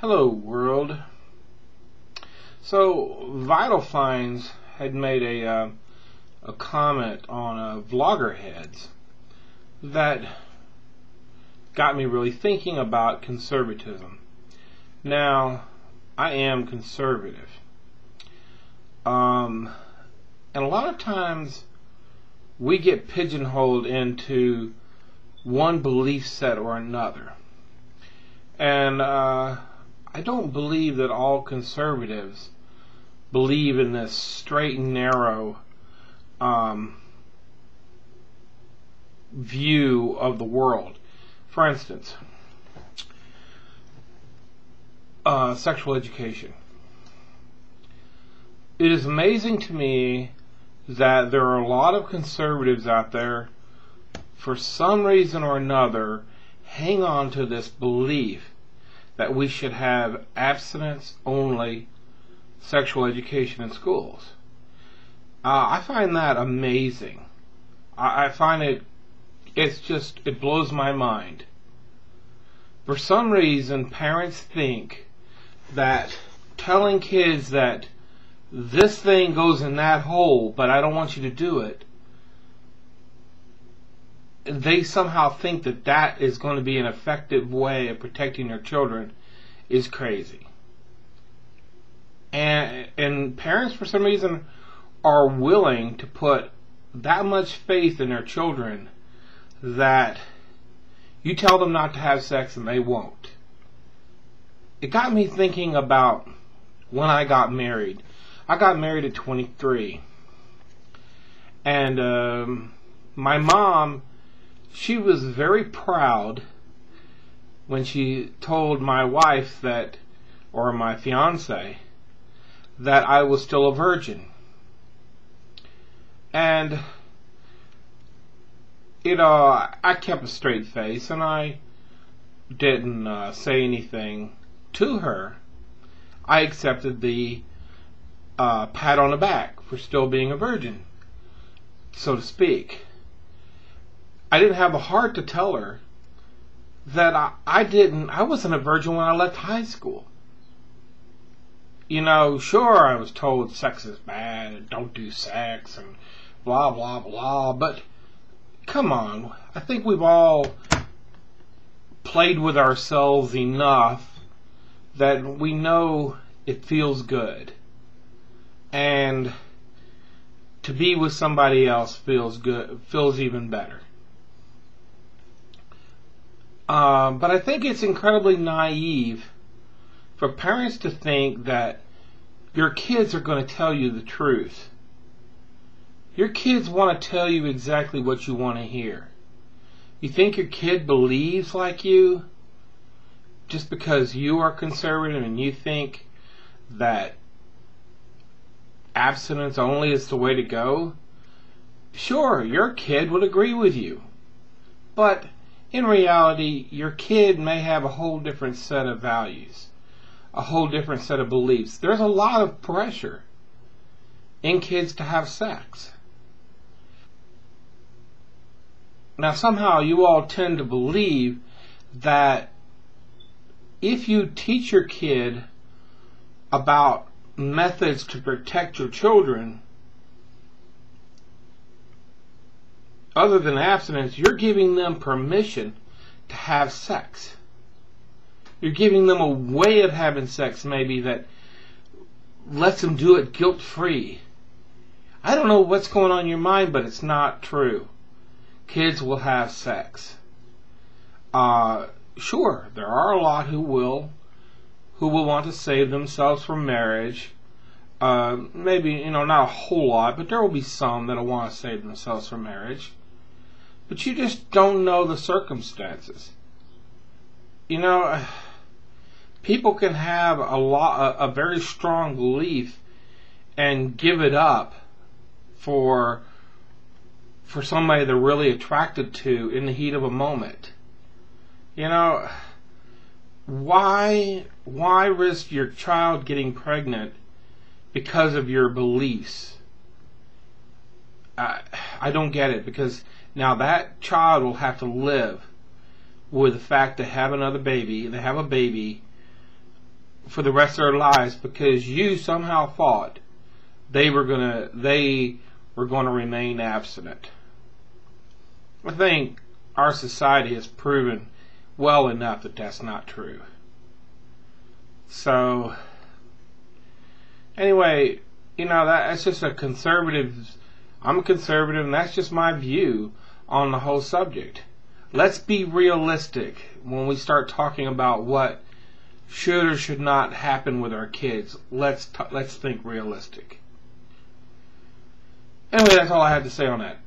Hello world. So Vital Finds had made a comment on vlogger heads that got me really thinking about conservatism. Now, I am conservative. And a lot of times we get pigeonholed into one belief set or another. And I don't believe that all conservatives believe in this straight and narrow view of the world. For instance, sexual education. It is amazing to me that there are a lot of conservatives out there, for some reason or another, hang on to this belief that we should have abstinence-only sexual education in schools. I find that amazing. I find it blows my mind. For some reason, parents think that telling kids that this thing goes in that hole, but I don't want you to do it, they somehow think that that is going to be an effective way of protecting their children is crazy. And parents, for some reason, are willing to put that much faith in their children that you tell them not to have sex and they won't. It got me thinking about when I got married. I got married at 23. And my mom, she was very proud when she told my wife that, or my fiance, that I was still a virgin. And, I kept a straight face and I didn't say anything to her. I accepted the pat on the back for still being a virgin, so to speak. I didn't have the heart to tell her that I wasn't a virgin when I left high school. Sure, I was told sex is bad and don't do sex and blah, blah, blah, but come on. I think we've all played with ourselves enough that we know it feels good. And to be with somebody else feels good, feels even better. But I think it's incredibly naive for parents to think that your kids are going to tell you the truth. Your kids want to tell you exactly what you want to hear. You think your kid believes like you just because you are conservative and you think that abstinence only is the way to go? Sure, your kid would agree with you. But in reality, your kid may have a whole different set of values, a whole different set of beliefs. There's a lot of pressure in kids to have sex. Now, somehow you all tend to believe that if you teach your kid about methods to protect your children, other than abstinence, you're giving them permission to have sex. You're giving them a way of having sex, maybe, that lets them do it guilt-free. I don't know what's going on in your mind, but it's not true. Kids will have sex. Sure, there are a lot who will want to save themselves from marriage. Maybe, not a whole lot, but there will be some that will want to save themselves from marriage. But you just don't know the circumstances. People can have a very strong belief and give it up for somebody they're really attracted to in the heat of a moment. Why risk your child getting pregnant because of your beliefs? I don't get it, because now that child will have to live with the fact they have another baby, they have a baby for the rest of their lives because you somehow thought they were gonna remain abstinent. I think our society has proven well enough that that's not true. So anyway, that's just a conservative. I'm a conservative, and that's just my view on the whole subject. Let's be realistic when we start talking about what should or should not happen with our kids. Let's think realistic. Anyway, that's all I had to say on that.